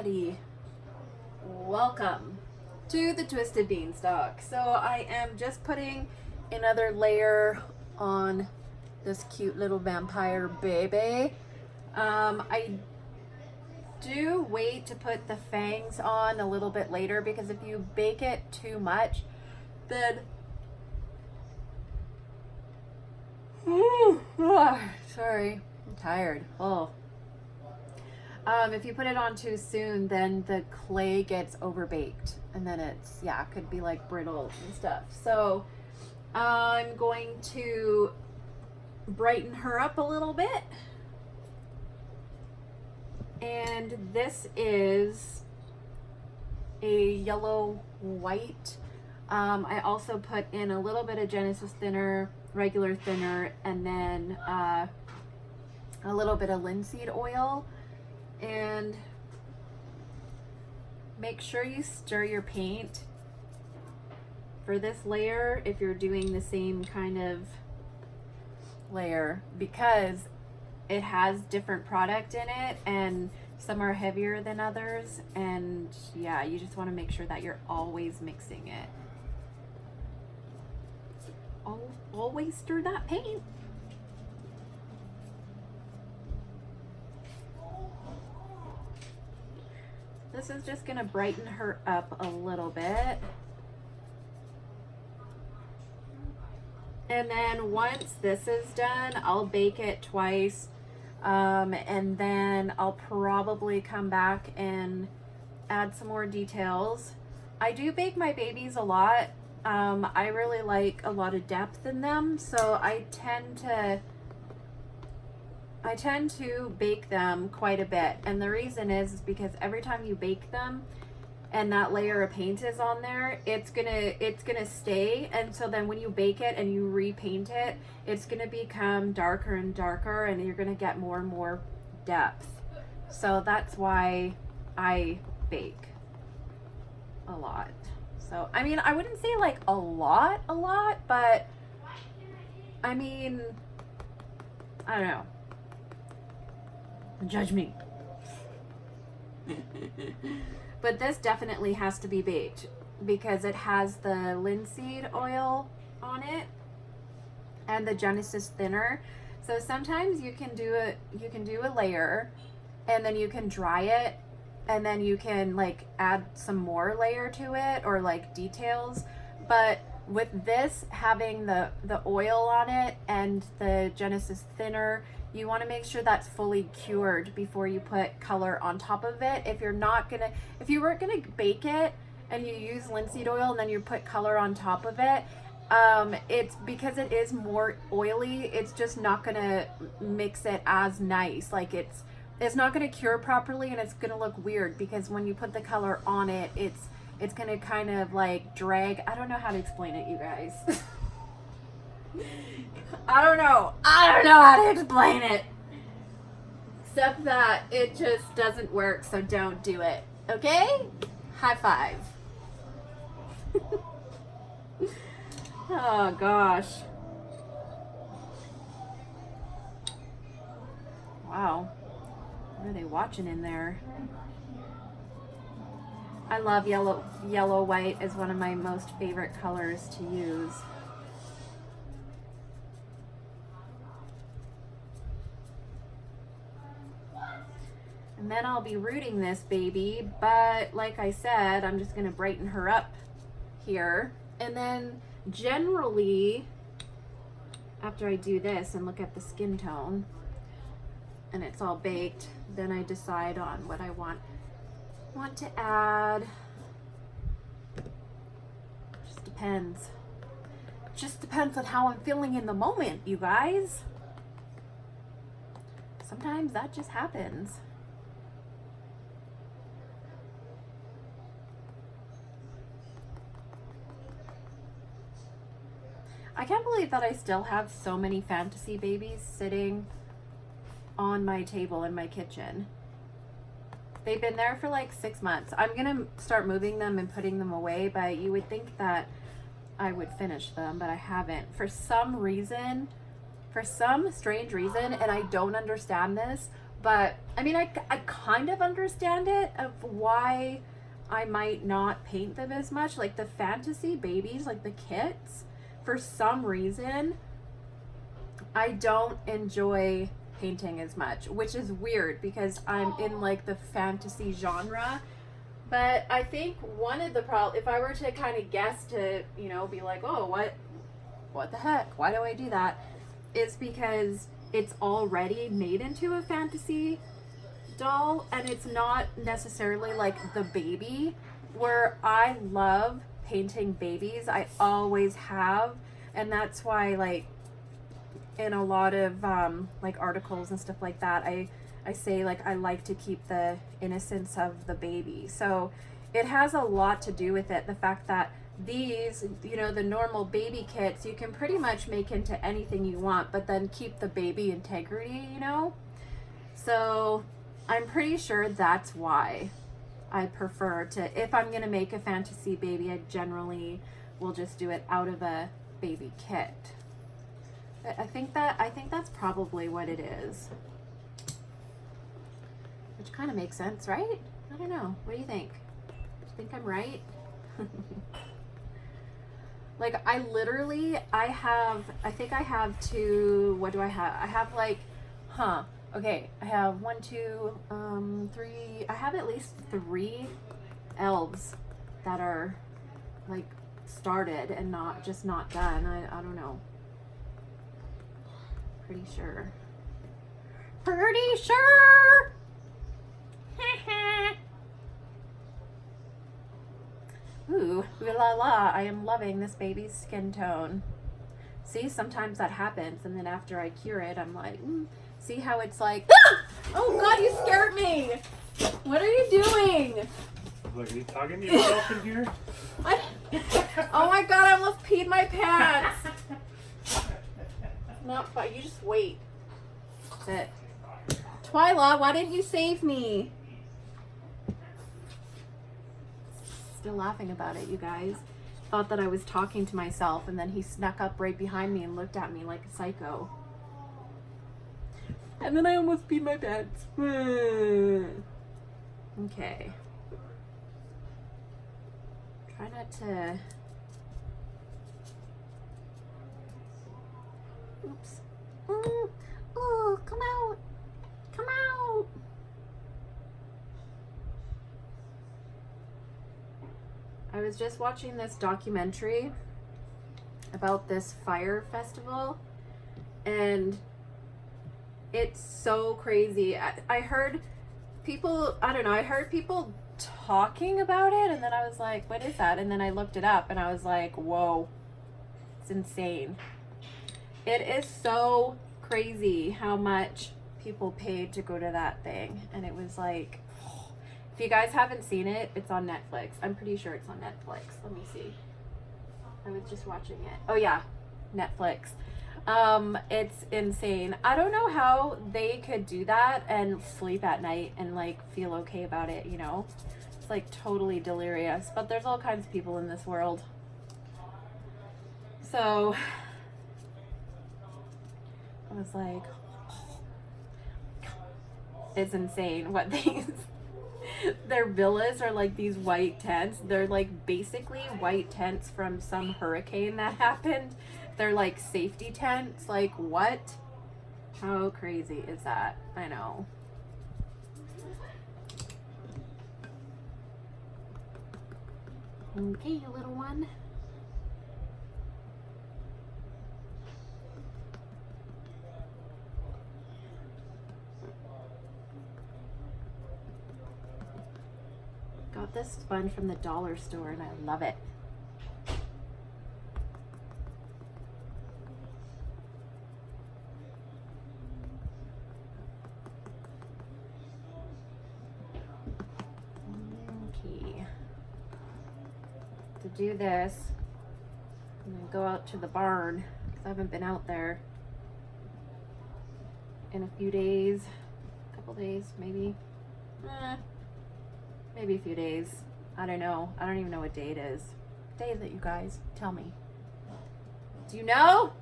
everybody, welcome to the Twisted Beanstalk. So I am just putting another layer on this cute little vampire baby. I do wait to put the fangs on a little bit later, because if you bake it too much, then sorry, I'm tired. If you put it on too soon, then the clay gets overbaked, and then it's, could be like brittle and stuff. So I'm going to brighten her up a little bit. And this is a yellow white. I also put in a little bit of Genesis thinner, regular thinner, and then a little bit of linseed oil. And make sure you stir your paint for this layer if you're doing the same kind of layer, because it has different product in it and some are heavier than others, and you just want to make sure that you're always mixing it. Always stir that paint. This is just going to brighten her up a little bit. And then once this is done, I'll bake it twice. And then I'll probably come back and add some more details. I do bake my babies a lot. I really like a lot of depth in them, so I tend to bake them quite a bit. And the reason is because every time you bake them and that layer of paint is on there, it's gonna stay. And so then when you bake it and you repaint it, it's gonna become darker and darker, and you're gonna get more and more depth. So that's why I bake a lot. So, I mean, I wouldn't say like a lot, but I mean, I don't know. Judge me. But this definitely has to be baked because it has the linseed oil on it and the Genesis thinner. So sometimes you can do a layer and then you can dry it, and then you can like add some more layer to it or like details. But with this having the oil on it and the Genesis thinner, you want to make sure that's fully cured before you put color on top of it. If you weren't gonna bake it and you use linseed oil and then you put color on top of it, it's because it is more oily, it's just not gonna mix it as nice. Like it's not gonna cure properly, and it's gonna look weird because when you put the color on it, it's gonna kind of like drag. I don't know how to explain it, you guys. I don't know how to explain it, except that it just doesn't work, so don't do it, okay? High five. Oh gosh. Wow. What are they watching in there? I love yellow. Yellow white is one of my most favorite colors to use. And then I'll be rooting this baby, but like I said, I'm just gonna brighten her up here. And then generally, after I do this and look at the skin tone, and it's all baked, then I decide on what I want to add. Just depends on how I'm feeling in the moment, you guys. Sometimes that just happens. I can't believe that I still have so many fantasy babies sitting on my table in my kitchen. They've been there for like 6 months. I'm gonna start moving them and putting them away, but you would think that I would finish them, but I haven't. For some strange reason, and I don't understand this, But I mean, I kind of understand it of why I might not paint them as much. Like the fantasy babies, like the kits, for some reason, I don't enjoy painting as much, which is weird because I'm in like the fantasy genre. But I think one of the if I were to kind of guess to, you know, be like, oh, what the heck? Why do I do that? It's because it's already made into a fantasy doll, and it's not necessarily like the baby, where I love painting babies. I always have, and that's why, like, in a lot of like articles and stuff like that, I say like I like to keep the innocence of the baby. So it has a lot to do with it, the fact that these, you know, the normal baby kits, you can pretty much make into anything you want, but then keep the baby integrity, you know? So I'm pretty sure that's why I prefer to, if I'm gonna make a fantasy baby, I generally will just do it out of a baby kit. I think that's probably what it is. Which kind of makes sense, right? I don't know. What do you think? Do you think I'm right? Like I think I have two, what do I have? I have like, okay, I have 1, 2, 3, I have at least 3 elves that are like started and not done. I don't know. Pretty sure. Ooh la la, I am loving this baby's skin tone. See, sometimes that happens, and then after I cure it, I'm like, see how it's like, ah! Oh God, you scared me. What are you doing? Look, are you talking to yourself in here? Oh my God, I almost peed my pants. Not fun. You just wait. That's it. Twyla, why didn't you save me? Still laughing about it, you guys. Thought that I was talking to myself, and then he snuck up right behind me and looked at me like a psycho. And then I almost peed my pants. Okay. Try not to... Oops. Oh, come out. Come out. I was just watching this documentary about this fire festival, and it's so crazy. I heard people, I don't know, I heard people talking about it, and then I was like, what is that? And then I looked it up, and I was like, whoa, it's insane. It is so crazy how much people paid to go to that thing. And it was like, if you guys haven't seen it, it's on Netflix. I'm pretty sure it's on Netflix. Let me see. I was just watching it. Oh yeah, Netflix. It's insane. I don't know how they could do that and sleep at night and like feel okay about it, you know? It's like totally delirious. But there's all kinds of people in this world. So I was like, it's insane what these, their villas are like these white tents. They're like basically white tents from some hurricane that happened. They're like safety tents. Like what? How crazy is that? I know. Okay, you little one. Got this sponge from the dollar store and I love it. Okay. To do this, I'm gonna go out to the barn because I haven't been out there in a few days, a couple days, maybe. Maybe a few days. I don't know. I don't even know what day it is. What day is it, you guys? Tell me. Do you know?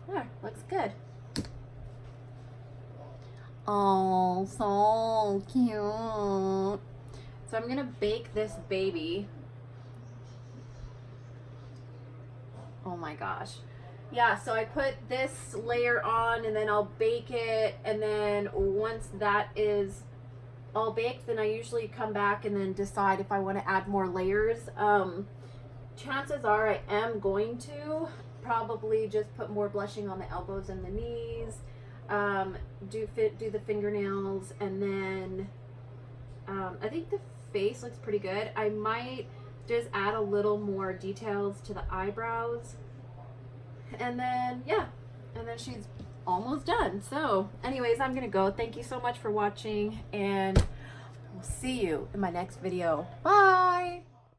There, looks good. Oh, so cute. So I'm gonna bake this baby. Oh my gosh. Yeah, so I put this layer on and then I'll bake it, and then once that is all baked, then I usually come back and then decide if I want to add more layers. Chances are I am going to probably just put more blushing on the elbows and the knees, do the fingernails, and then I think the face looks pretty good. I might just add a little more details to the eyebrows, and then yeah, and then she's almost done. So anyways, I'm gonna go. Thank you so much for watching, and we'll see you in my next video. Bye.